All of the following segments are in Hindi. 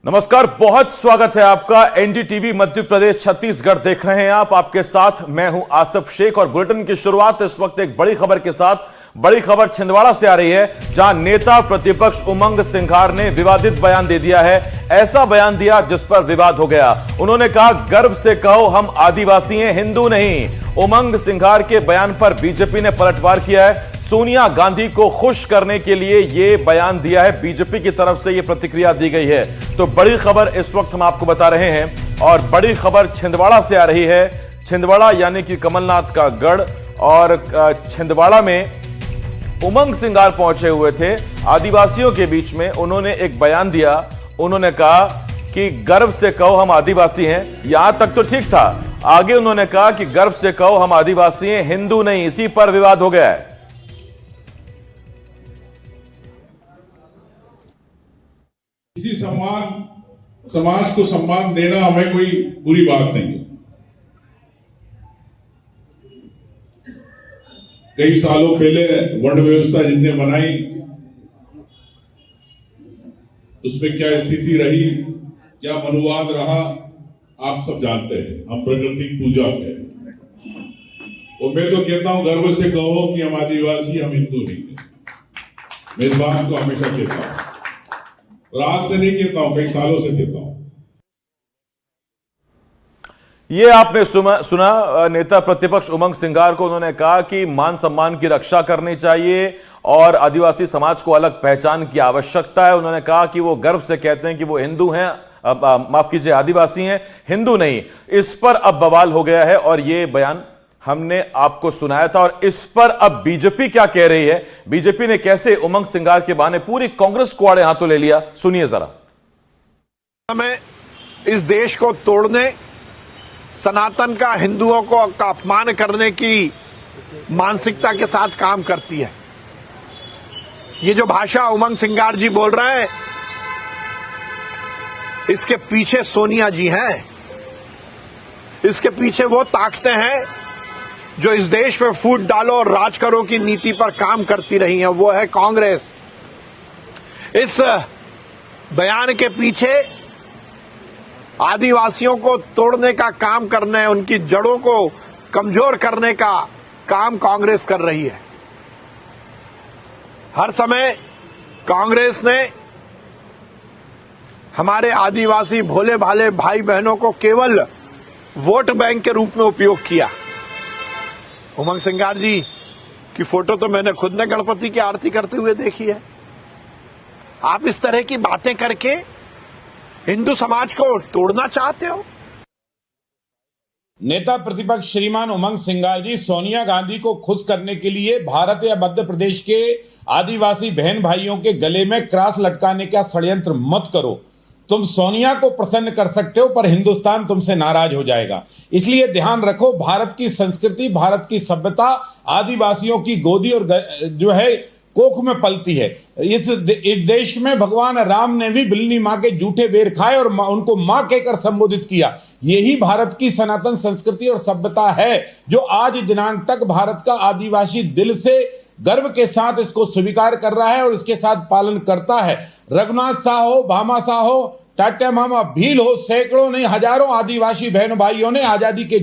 नमस्कार, बहुत स्वागत है आपका। एनडीटीवी मध्य प्रदेश छत्तीसगढ़ देख रहे हैं आप। आपके साथ मैं हूं आसिफ शेख और बुलेटिन की शुरुआत इस वक्त एक बड़ी खबर के साथ। बड़ी खबर छिंदवाड़ा से आ रही है, जहां नेता प्रतिपक्ष उमंग सिंघार ने विवादित बयान दे दिया है। ऐसा बयान दिया जिस पर विवाद हो गया। उन्होंने कहा, गर्व से कहो हम आदिवासी हैं, हिंदू नहीं। उमंग सिंघार के बयान पर बीजेपी ने पलटवार किया है। सोनिया गांधी को खुश करने के लिए यह बयान दिया है। बीजेपी की तरफ से यह प्रतिक्रिया दी गई है। तो बड़ी खबर इस वक्त हम आपको बता रहे हैं और बड़ी खबर छिंदवाड़ा से आ रही है। छिंदवाड़ा यानी कि कमलनाथ का गढ़, और छिंदवाड़ा में उमंग सिंघार पहुंचे हुए थे आदिवासियों के बीच में। उन्होंने एक बयान दिया। उन्होंने कहा कि गर्व से कहो हम आदिवासी हैं। यहां तक तो ठीक था। आगे उन्होंने कहा कि गर्व से कहो हम आदिवासी हैं, हिंदू नहीं। इसी पर विवाद हो गया है। किसी समाज को सम्मान देना हमें कोई बुरी बात नहीं है। कई सालों पहले वर्ण व्यवस्था जिनने बनाई, उसमें क्या स्थिति रही, क्या मनुवाद रहा, आप सब जानते हैं। हम प्रकृति पूजा है। और मैं तो कहता हूं, गर्व से कहो कि हम आदिवासी, हम हिंदू नहीं है। मैं इस बात को हमेशा कहता हूं, और आज से नहीं कहता हूं, कई सालों से कहता हूं। ये आपने सुना नेता प्रतिपक्ष उमंग सिंघार को। उन्होंने कहा कि मान सम्मान की रक्षा करनी चाहिए और आदिवासी समाज को अलग पहचान की आवश्यकता है। उन्होंने कहा कि वो गर्व से कहते हैं कि वो हिंदू हैं, माफ कीजिए आदिवासी हैं, हिंदू नहीं। इस पर अब बवाल हो गया है और ये बयान हमने आपको सुनाया था। और इस पर अब बीजेपी क्या कह रही है, बीजेपी ने कैसे उमंग सिंघार के बहाने पूरी कांग्रेस को आड़े हाथों ले लिया, सुनिए जरा। हमें इस देश को तोड़ने, सनातन का, हिंदुओं को का अपमान करने की मानसिकता के साथ काम करती है। ये जो भाषा उमंग सिंघार जी बोल रहे हैं, इसके पीछे सोनिया जी हैं। इसके पीछे वो ताकतें हैं जो इस देश में फूट डालो और राज करो की नीति पर काम करती रही हैं। वो है कांग्रेस। इस बयान के पीछे आदिवासियों को तोड़ने का काम करने, उनकी जड़ों को कमजोर करने का काम कांग्रेस कर रही है। हर समय कांग्रेस ने हमारे आदिवासी भोले भाले भाई बहनों को केवल वोट बैंक के रूप में उपयोग किया। उमंग सिंघार जी की फोटो तो मैंने खुद ने गणपति की आरती करते हुए देखी है। आप इस तरह की बातें करके हिंदू समाज को तोड़ना चाहते हो। नेता प्रतिपक्ष श्रीमान उमंग सिंघार जी सोनिया गांधी को खुश करने के लिए भारत या मध्य प्रदेश के आदिवासी बहन भाइयों के गले में क्रॉस लटकाने का षड्यंत्र मत करो। तुम सोनिया को प्रसन्न कर सकते हो, पर हिंदुस्तान तुमसे नाराज हो जाएगा। इसलिए ध्यान रखो, भारत की संस्कृति, भारत की सभ्यता आदिवासियों की गोदी और जो है कोख में पलती है। इस देश में भगवान राम ने भी बिल्ली माँ के जूठे बेर खाए और उनको माँ कहकर संबोधित किया। यही भारत की सनातन संस्कृति और सभ्यता है, जो आज दिनांक तक भारत का आदिवासी दिल से गर्व के साथ इसको स्वीकार कर रहा है और इसके साथ पालन करता है। रघुनाथ शाह हो, भामा शाह हो, टाटा मामा भील हो, सैकड़ों नहीं हजारों आदिवासी बहन भाइयों ने आजादी के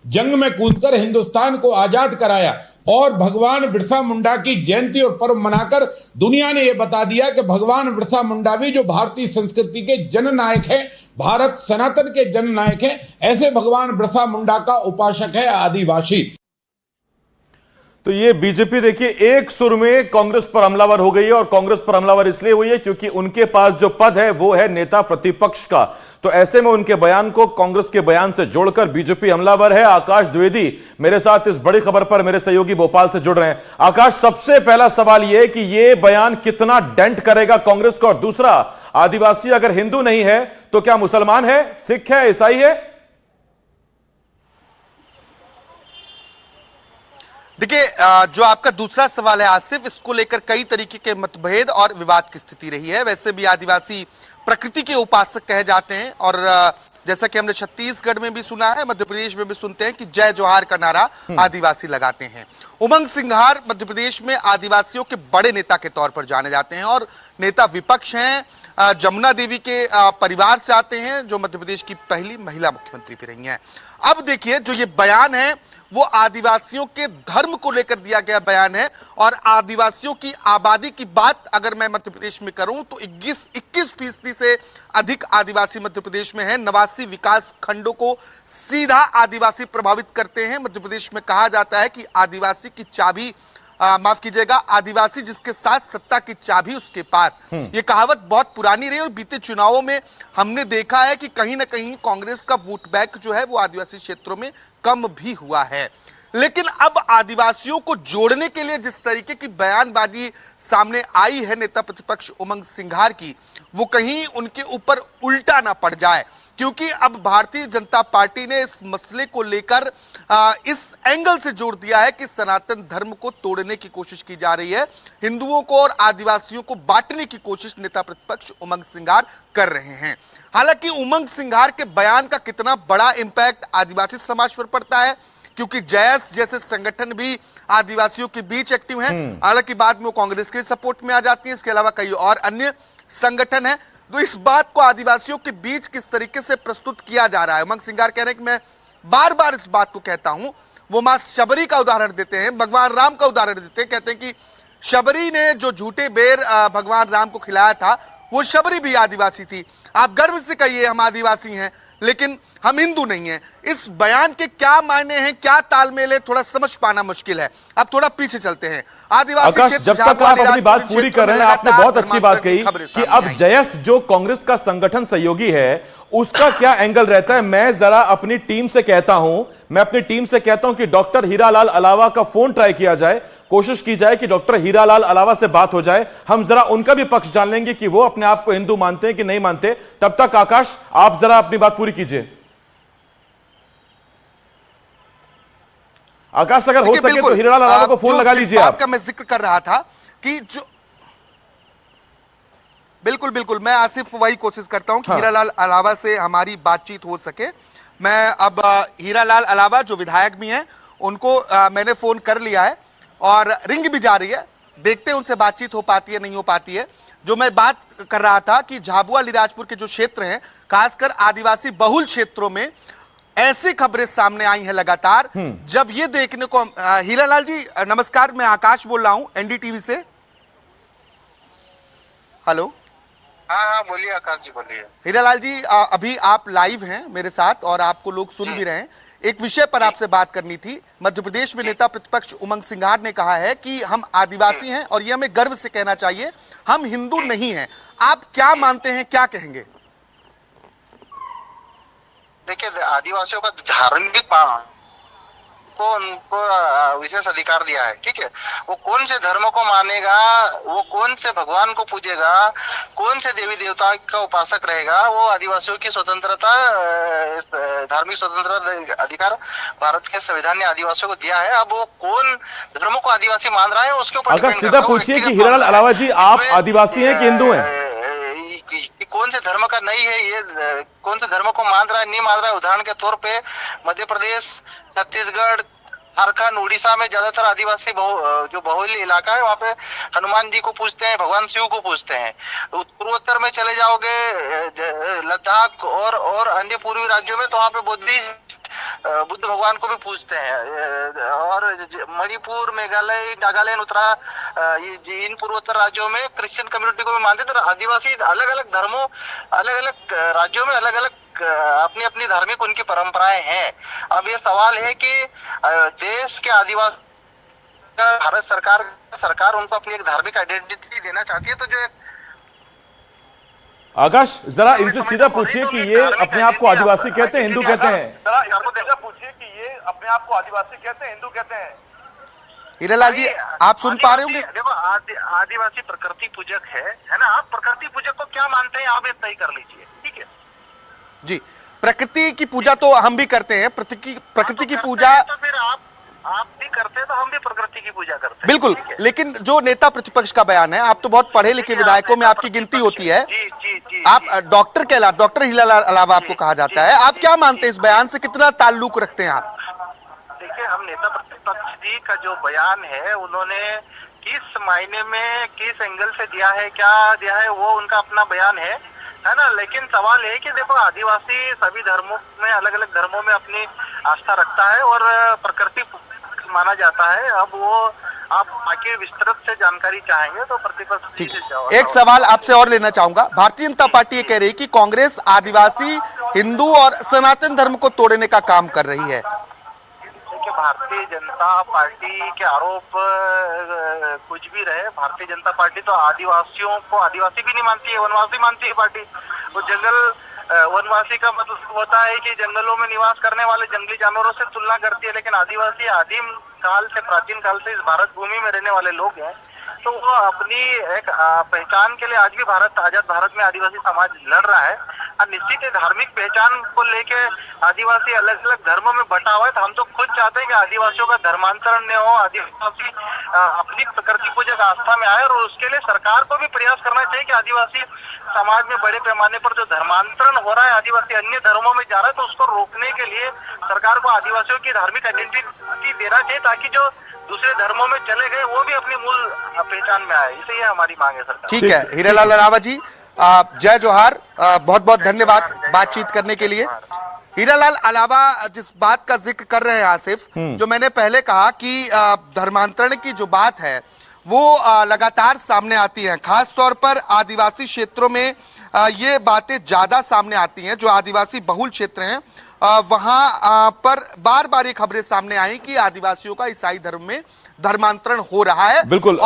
जंग में कूदकर हिंदुस्तान को आजाद कराया। और भगवान बिरसा मुंडा की जयंती और पर्व मनाकर दुनिया ने यह बता दिया कि भगवान बिरसा मुंडा भी जो भारतीय संस्कृति के जननायक है, भारत सनातन के जननायक है, ऐसे भगवान बिरसा मुंडा का उपासक है आदिवासी। तो ये बीजेपी देखिए एक सुर में कांग्रेस पर हमलावर हो गई है। और कांग्रेस पर हमलावर इसलिए हुई है क्योंकि उनके पास जो पद है वो है नेता प्रतिपक्ष का। तो ऐसे में उनके बयान को कांग्रेस के बयान से जोड़कर बीजेपी हमलावर है। आकाश द्विवेदी मेरे साथ इस बड़ी खबर पर मेरे सहयोगी भोपाल से जुड़ रहे हैं। आकाश, सबसे पहला सवाल यह कि यह बयान कितना डेंट करेगा कांग्रेस को, और दूसरा, आदिवासी अगर हिंदू नहीं है तो क्या मुसलमान है, सिख है, ईसाई है? देखिए, जो आपका दूसरा सवाल है आसिफ, इसको लेकर कई तरीके के मतभेद और विवाद की स्थिति रही है। वैसे भी आदिवासी प्रकृति के उपासक कहे जाते हैं और जैसा कि हमने छत्तीसगढ़ में भी सुना है, मध्य प्रदेश में भी सुनते हैं कि जय जोहार का नारा आदिवासी लगाते हैं। उमंग सिंघार मध्य प्रदेश में आदिवासियों के बड़े नेता के तौर पर जाने जाते हैं और नेता विपक्ष हैं। जमुना देवी के परिवार से आते हैं, जो मध्य प्रदेश की पहली महिला मुख्यमंत्री भी रही हैं। अब देखिए, जो ये बयान है वो आदिवासियों के धर्म को लेकर दिया गया बयान है, और आदिवासियों की आबादी की बात अगर मैं मध्य प्रदेश में करूं तो 21% से अधिक आदिवासी मध्य प्रदेश में है। 89 विकास खंडों को सीधा आदिवासी प्रभावित करते हैं। मध्य प्रदेश में कहा जाता है कि आदिवासी की चाबी, माफ कीजिएगा, आदिवासी जिसके साथ सत्ता की चाबी उसके पास। ये कहावत बहुत पुरानी रही और बीते चुनावों में हमने देखा है कि कहीं ना कहीं कांग्रेस का वोट बैंक जो है वो आदिवासी क्षेत्रों में कम भी हुआ है। लेकिन अब आदिवासियों को जोड़ने के लिए जिस तरीके की बयानबाजी सामने आई है नेता प्रतिपक्ष उमंग सिंघार की, वो कहीं उनके ऊपर उल्टा ना पड़ जाए, क्योंकि अब भारतीय जनता पार्टी ने इस मसले को लेकर इस एंगल से जोड़ दिया है कि सनातन धर्म को तोड़ने की कोशिश की जा रही है, हिंदुओं को और आदिवासियों को बांटने की कोशिश नेता प्रतिपक्ष उमंग सिंघार कर रहे हैं। हालांकि उमंग सिंघार के बयान का कितना बड़ा इंपैक्ट आदिवासी समाज पर पड़ता है, क्योंकि जैस जैसे संगठन भी आदिवासियों के बीच एक्टिव हैं, हालांकि बाद में वो कांग्रेस के सपोर्ट में आ जाती है, इसके अलावा कई और अन्य संगठन है, तो इस बात को आदिवासियों के बीच किस तरीके से प्रस्तुत किया जा रहा है। उमंग सिंघार कह रहे हैं कि मैं बार बार इस बात को कहता हूं, वो मां शबरी का उदाहरण देते हैं, भगवान राम का उदाहरण देते हैं, कहते हैं कि शबरी ने जो झूठे बेर भगवान राम को खिलाया था, वो शबरी भी आदिवासी थी। आप गर्व से कहिए हम आदिवासी हैं, लेकिन हम हिंदू नहीं हैं। इस बयान के क्या मायने हैं, क्या तालमेल है, थोड़ा समझ पाना मुश्किल है। अब थोड़ा पीछे चलते हैं। आदिवासी आकाश, जब तक आप अपनी बात पूरी कर रहे हैं, आपने बहुत अच्छी बात कही कि अब जयस जो कांग्रेस का संगठन सहयोगी है उसका क्या एंगल रहता है। मैं जरा अपनी टीम से कहता हूं कि डॉक्टर हीरालाल अलावा का फोन ट्राई किया जाए, कोशिश की जाए कि डॉक्टर हीरालाल अलावा से बात हो जाए, हम जरा उनका भी पक्ष जान लेंगे कि वो अपने आप को हिंदू मानते हैं कि नहीं मानते। तब तक आकाश, आप जरा अपनी बात पूरी कीजिए। आकाश, अगर हो सके तो हीरालाल अलावा को फोन लगा लीजिए। आपका मैं जिक्र कर रहा था कि जो बिल्कुल मैं आसिफ वही कोशिश करता हूं कि हीरालाल अलावा से हमारी बातचीत हो सके। मैं अब हीरालाल अलावा जो विधायक भी हैं उनको मैंने फोन कर लिया है और रिंग भी जा रही है, देखते हैं उनसे बातचीत हो पाती है नहीं हो पाती है। जो मैं बात कर रहा था कि झाबुआ अलीराजपुर के जो क्षेत्र हैं, खासकर आदिवासी बहुल क्षेत्रों में ऐसी खबरें सामने आई हैं लगातार, जब ये देखने को हीरालाल जी नमस्कार, मैं आकाश बोल रहा हूं एनडीटीवी से। हेलो, हाँ बोलिए आकाश जी, बोलिए। हीरालाल जी, अभी आप लाइव हैं मेरे साथ और आपको लोग सुन भी रहे हैं। एक विषय पर आपसे बात करनी थी। मध्य प्रदेश में नेता प्रतिपक्ष उमंग सिंघार ने कहा है कि हम आदिवासी हैं और ये हमें गर्व से कहना चाहिए, हम हिंदू नहीं हैं। आप क्या मानते हैं, क्या कहेंगे? देखिए, आदिवासियों का धार्मिक को उनको विशेष अधिकार दिया है, ठीक है। वो कौन से धर्म को मानेगा, वो कौन से भगवान को पूजेगा, कौन से देवी देवता का उपासक रहेगा, वो आदिवासियों की स्वतंत्रता, धार्मिक स्वतंत्रता अधिकार भारत के संविधान ने आदिवासियों को दिया है। अब वो कौन धर्म को आदिवासी मान रहा है उसके ऊपर अगर सीधा पूछिए कि हीरालाल अलावा जी, आप आदिवासी हैं कि हिंदू हैं? कि कौन से धर्म का नहीं है, ये कौन से धर्म को मान रहा है नहीं मान रहा है। उदाहरण के तौर पे मध्य प्रदेश, छत्तीसगढ़, झारखंड, उड़ीसा में ज्यादातर आदिवासी जो बहुल इलाका है, वहाँ पे हनुमान जी को पूजते हैं, भगवान शिव को पूजते हैं। पूर्वोत्तर में चले जाओगे, लद्दाख और अन्य पूर्वी राज्यों में, तो वहाँ पे बुद्ध भगवान को भी पूजते हैं। और मणिपुर, मेघालय, नागालैंड, इन पूर्वोत्तर राज्यों में क्रिश्चियन कम्युनिटी को भी मानते। तो आदिवासी अलग अलग धर्मों, अलग अलग राज्यों में अलग अलग अपनी अपनी धार्मिक उनकी परंपराएं हैं। अब ये सवाल है कि देश के आदिवासी, भारत सरकार उनको अपनी एक धार्मिक आइडेंटिटी देना चाहती है। तो जो आकाश, जरा इनसे सीधा पूछिए कि ये अपने आप को आदिवासी कहते हैं, हिंदू कहते हैं? हीरालाल जी, आप सुन पा रहे होंगे? देखो, आदिवासी प्रकृति पूजक है ना। आप प्रकृति पूजक को क्या मानते हैं, आप ये तय कर लीजिए, ठीक है जी। प्रकृति की पूजा तो हम भी करते हैं, प्रकृति की पूजा तो फिर आप भी करते हैं, तो हम भी प्रकृति की पूजा करते हैं, बिल्कुल। लेकिन जो नेता प्रतिपक्ष का बयान है, आप तो बहुत पढ़े लिखे विधायकों में आपकी गिनती होती है, आप डॉक्टर कहलाते, डॉक्टर हीरालाल अलावा आपको कहा जाता है। आप क्या मानते हैं, इस बयान से कितना ताल्लुक रखते हैं आप? देखिए, हम नेता प्रतिपक्ष जी का जो बयान है, उन्होंने किस मायने में किस एंगल से दिया है, क्या दिया है, वो उनका अपना बयान है ना। लेकिन सवाल है कि देखो, आदिवासी सभी धर्मों में, अलग अलग धर्मों में अपनी आस्था रखता है और प्रकृति माना जाता है। अब वो आप बाकी विस्तृत से जानकारी चाहेंगे तो प्रतिपक्ष ठीक से है, एक सवाल आपसे और लेना चाहूंगा। भारतीय जनता पार्टी ये कह रही है कि कांग्रेस आदिवासी, हिंदू और सनातन धर्म को तोड़ने का काम कर रही है। देखिए, भारतीय जनता पार्टी के आरोप कुछ भी रहे, भारतीय जनता पार्टी तो आदिवासियों को आदिवासी भी नहीं मानती है, वनवासी मानती है पार्टी। वो जंगल वनवासी का मतलब होता है कि जंगलों में निवास करने वाले जंगली जानवरों से तुलना करती है, लेकिन आदिवासी आदिम काल से, प्राचीन काल से इस भारत भूमि में रहने वाले लोग हैं। तो वो अपनी एक पहचान के लिए आज भी आजाद भारत में आदिवासी समाज लड़ रहा है। और निश्चित धार्मिक पहचान को लेके आदिवासी अलग अलग धर्मों में बटा हुआ है। तो हम तो खुद चाहते हैं कि आदिवासियों का धर्मांतरण न हो, आदिवासी अपनी प्रकृति पूजक आस्था में आए। और उसके लिए सरकार को भी प्रयास करना चाहिए कि आदिवासी समाज में बड़े पैमाने पर जो धर्मांतरण हो रहा है, आदिवासी अन्य धर्मों में जा रहा है, तो उसको रोकने के लिए सरकार को आदिवासियों की धार्मिक आइडेंटिटी देना चाहिए, ताकि जो दूसरे धर्मों में चले गए वो भी अपनी मूल पहचान में आए। इसलिए हमारी मांग है सरकार। ठीक है, हीरालाल रावत जी, जय जोहार, बहुत बहुत धन्यवाद बातचीत करने के लिए। हीरालाल, अलावा जिस बात का जिक्र कर रहे हैं आसिफ, जो मैंने पहले कहा कि धर्मांतरण की जो बात है वो लगातार सामने आती है, खास तौर पर आदिवासी क्षेत्रों में ये बातें ज्यादा सामने आती हैं। जो आदिवासी बहुल क्षेत्र हैं वहां पर बार बार ये खबरें सामने आई कि आदिवासियों का ईसाई धर्म में धर्मांतरण हो रहा है। बिल्कुल,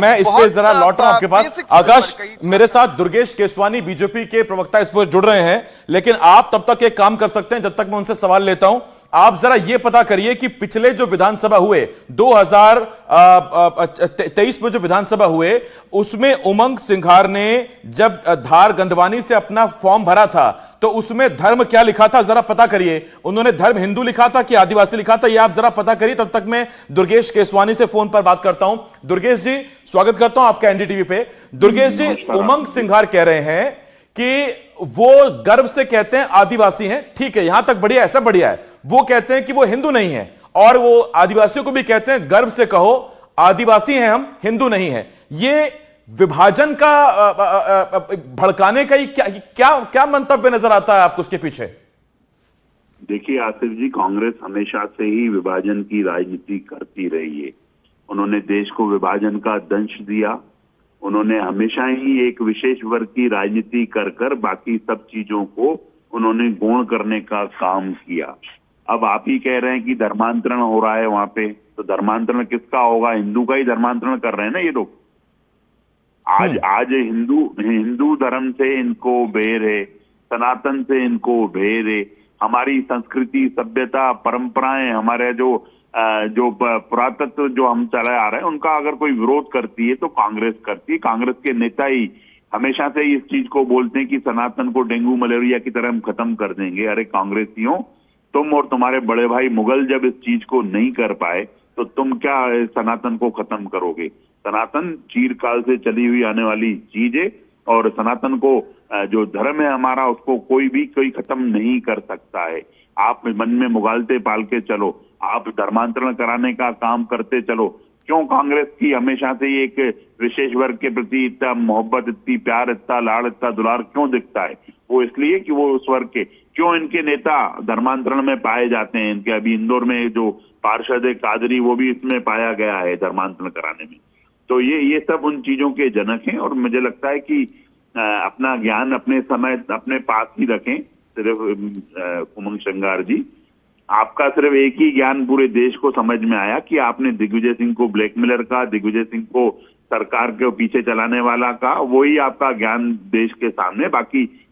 मैं इस पे जरा लौट रहा हूं आपके पास। आकाश, मेरे साथ दुर्गेश केसवानी बीजेपी के प्रवक्ता इस पर जुड़ रहे हैं, लेकिन आप तब तक एक काम कर सकते हैं, जब तक मैं उनसे सवाल लेता हूं। आप जरा यह पता करिए कि पिछले जो विधानसभा हुए 2023 में जो विधानसभा हुए, उसमें उमंग सिंघार ने जब धार गंधवानी से अपना फॉर्म भरा था तो उसमें धर्म क्या लिखा था, जरा पता करिए। उन्होंने धर्म हिंदू लिखा था कि आदिवासी लिखा था, यह आप जरा पता करिए। तब तक मैं दुर्गेश केसवानी से फोन पर बात करता हूं। दुर्गेश जी, स्वागत करता हूं आपका एनडीटीवी पे। दुर्गेश जी, उमंग सिंघार कह रहे हैं कि वो गर्व से कहते हैं आदिवासी हैं, ठीक है, यहां तक बढ़िया है, सब बढ़िया है। वो कहते हैं कि वो हिंदू नहीं है, और वो आदिवासियों को भी कहते हैं गर्व से कहो आदिवासी हैं हम, हिंदू नहीं है। ये विभाजन का भड़काने का ही क्या मंतव्य नजर आता है आपको उसके पीछे? देखिए आसिफ जी, कांग्रेस हमेशा से ही विभाजन की राजनीति करती रही है। उन्होंने देश को विभाजन का दंश दिया। उन्होंने हमेशा ही एक विशेष वर्ग की राजनीति कर बाकी सब चीजों को उन्होंने गौण करने का काम किया। अब आप ही कह रहे हैं कि धर्मांतरण हो रहा है वहां पे, तो धर्मांतरण किसका होगा? हिंदू का ही धर्मांतरण कर रहे हैं ना ये लोग। आज हिंदू धर्म से इनको बेर है, सनातन से इनको बेर है। हमारी संस्कृति, सभ्यता, परंपराएं, हमारे जो पुरातत्व जो हम चलाए आ रहे हैं, उनका अगर कोई विरोध करती है तो कांग्रेस करती है। कांग्रेस के नेता ही हमेशा से इस चीज को बोलते हैं कि सनातन को डेंगू मलेरिया की तरह हम खत्म कर देंगे। अरे कांग्रेसियों, तुम और तुम्हारे बड़े भाई मुगल जब इस चीज को नहीं कर पाए तो तुम क्या सनातन को खत्म करोगे? सनातन चीरकाल से चली हुई आने वाली चीज है, और सनातन को जो धर्म है हमारा, उसको कोई खत्म नहीं कर सकता है। आप मन में मुगालते पाल के चलो, आप धर्मांतरण कराने का काम करते चलो। क्यों कांग्रेस की हमेशा से एक विशेष वर्ग के प्रति इतना मोहब्बत, इतनी प्यार, इतना लाड़, इतना दुलार क्यों दिखता है? वो इसलिए कि वो उस वर्ग के, क्यों इनके नेता धर्मांतरण में पाए जाते हैं? इनके अभी इंदौर में जो पार्षद है कादरी, वो भी इसमें पाया गया है धर्मांतरण कराने में। तो ये सब उन चीजों के जनक हैं, और मुझे लगता है कि अपना ज्ञान अपने समय अपने पास ही रखें। सिर्फ उमंग सिंघार जी, आपका सिर्फ एक ही ज्ञान पूरे देश को समझ में आया कि आपने दिग्विजय सिंह को ब्लैकमेलर का, दिग्विजय सिंह को सरकार के पीछे चलाने वाला का, वही आपका ज्ञान देश के सामने। बाकी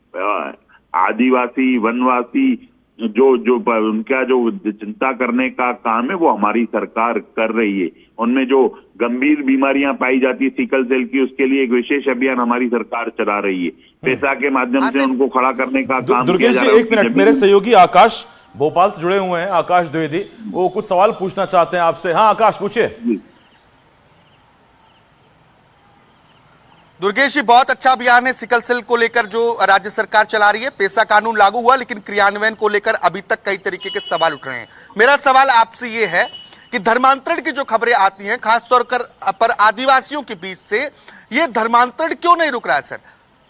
आदिवासी, वनवासी, जो उनका जो चिंता करने का काम है वो हमारी सरकार कर रही है। उनमें जो गंभीर बीमारियां पाई जाती है सिकल सेल की, उसके लिए एक विशेष अभियान हमारी सरकार चला रही है। पैसा के माध्यम से उनको खड़ा करने का काम। दुर्गेश जी, एक मिनट, मेरे सहयोगी आकाश भोपाल से जुड़े हुए हैं, आकाश द्विवेदी, वो कुछ सवाल पूछना चाहते हैं आपसे। हाँ आकाश, पूछिए। दुर्गेश जी, बहुत अच्छा अभियान है सिकल सेल को लेकर जो राज्य सरकार चला रही है। पैसा कानून लागू हुआ, लेकिन क्रियान्वयन को लेकर अभी तक कई तरीके के सवाल उठ रहे हैं। मेरा सवाल आपसे ये है कि धर्मांतरण की जो खबरें आती हैं खासतौर पर आदिवासियों के बीच से, ये धर्मांतरण क्यों नहीं रुक रहा है सर?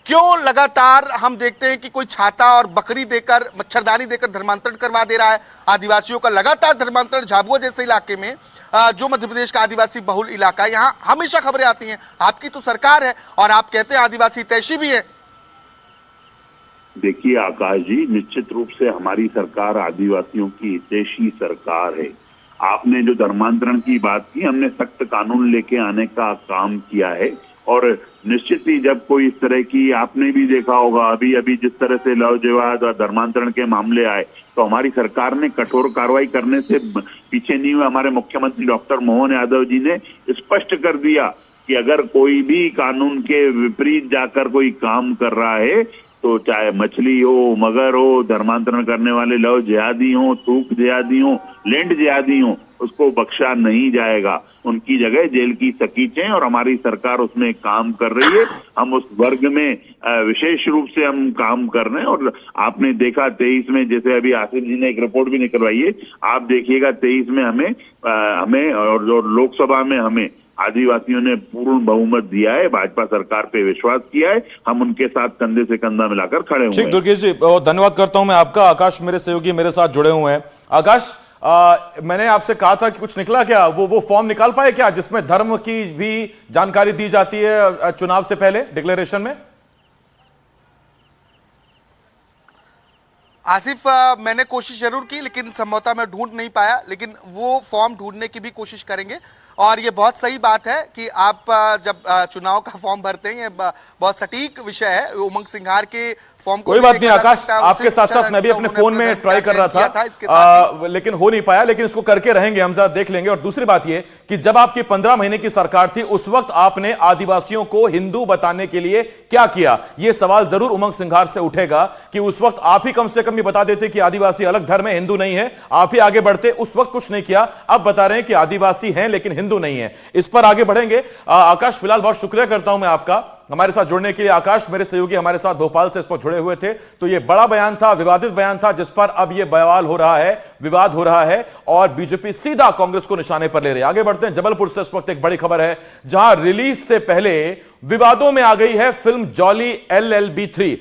क्यों लगातार हम देखते हैं कि कोई छाता और बकरी देकर, मच्छरदानी देकर धर्मांतरण करवा दे रहा है आदिवासियों का? लगातार धर्मांतरण झाबुआ जैसे इलाके में, जो मध्य प्रदेश का आदिवासी बहुल इलाका है, यहां हमेशा खबरें आती हैं। आपकी तो सरकार है और आप कहते हैं आदिवासी हितैषी भी है। देखिए आकाश जी, निश्चित रूप से हमारी सरकार आदिवासियों की हितैषी सरकार है। आपने जो धर्मांतरण की बात की, हमने सख्त कानून लेके आने का काम किया है और निश्चित ही जब कोई इस तरह की, आपने भी देखा होगा अभी जिस तरह से लव जिहाद और धर्मांतरण के मामले आए, तो हमारी सरकार ने कठोर कार्रवाई करने से पीछे नहीं हुआ। हमारे मुख्यमंत्री डॉक्टर मोहन यादव जी ने स्पष्ट कर दिया कि अगर कोई भी कानून के विपरीत जाकर कोई काम कर रहा है, तो चाहे मछली हो, मगर हो, धर्मांतरण करने वाले लव जिहादी हो, थूक जिहादी हो, लैंड जिहादी हो, उसको बख्शा नहीं जाएगा। उनकी जगह जेल की सकीचें, और हमारी सरकार उसमें काम कर रही है। हम उस वर्ग में विशेष रूप से हम काम कर रहे हैं। और आपने देखा 23 में, जैसे अभी आसिफ जी ने एक रिपोर्ट भी निकलवाई है, आप देखिएगा 23 में हमें और जो लोकसभा में हमें आदिवासियों ने पूर्ण बहुमत दिया है। भाजपा सरकार पे विश्वास किया है। हम उनके साथ कंधे से कंधा मिलाकर खड़े हुए हैं। दुर्गेश जी, बहुत धन्यवाद करता हूं मैं आपका। आकाश मेरे सहयोगी मेरे साथ जुड़े हुए हैं। आकाश, मैंने आपसे कहा था कि कुछ निकला क्या? वो फॉर्म निकाल पाए क्या जिसमें धर्म की भी जानकारी दी जाती है चुनाव से पहले डिक्लेरेशन में? आसिफ, मैंने कोशिश जरूर की लेकिन संभवतः मैं ढूंढ नहीं पाया, लेकिन वो फॉर्म ढूंढने की भी कोशिश करेंगे। और ये बहुत सही बात है कि आप जब चुनाव का फॉर्म भरते हैं, ये बहुत सटीक विषय है। उमंग सिंघार के फॉर्म को कोई बात नहीं आकाश, आपके साथ साथ मैं भी अपने फोन में ट्राई कर रहा था, लेकिन हो नहीं पाया। लेकिन इसको करके रहेंगे, हम जरा देख लेंगे। और दूसरी बात यह कि जब आपकी 15 महीने की सरकार थी, उस वक्त आपने आदिवासियों को हिंदू बताने के लिए क्या किया? यह सवाल जरूर उमंग सिंघार से उठेगा कि उस वक्त आप ही कम से कम ये बता देते कि आदिवासी अलग धर्म है, हिंदू नहीं है। आप ही आगे बढ़ते। उस वक्त कुछ नहीं किया, अब बता रहे हैं कि आदिवासी हैं लेकिन हिंदू नहीं है। इस पर आगे बढ़ेंगे। आकाश, फिलहाल बहुत शुक्रिया करता हूं मैं आपका हमारे साथ जुड़ने के लिए। आकाश मेरे सहयोगी हमारे साथ भोपाल से इस पर जुड़े हुए थे। तो यह बड़ा बयान था, विवादित बयान था, जिस पर अब यह बवाल हो रहा है, विवाद हो रहा है और बीजेपी सीधा कांग्रेस को निशाने पर ले रही है। आगे बढ़ते हैं। जबलपुर से इस वक्त एक बड़ी खबर है, जहां रिलीज से पहले विवादों में आ गई है फिल्म जॉली LLB 3।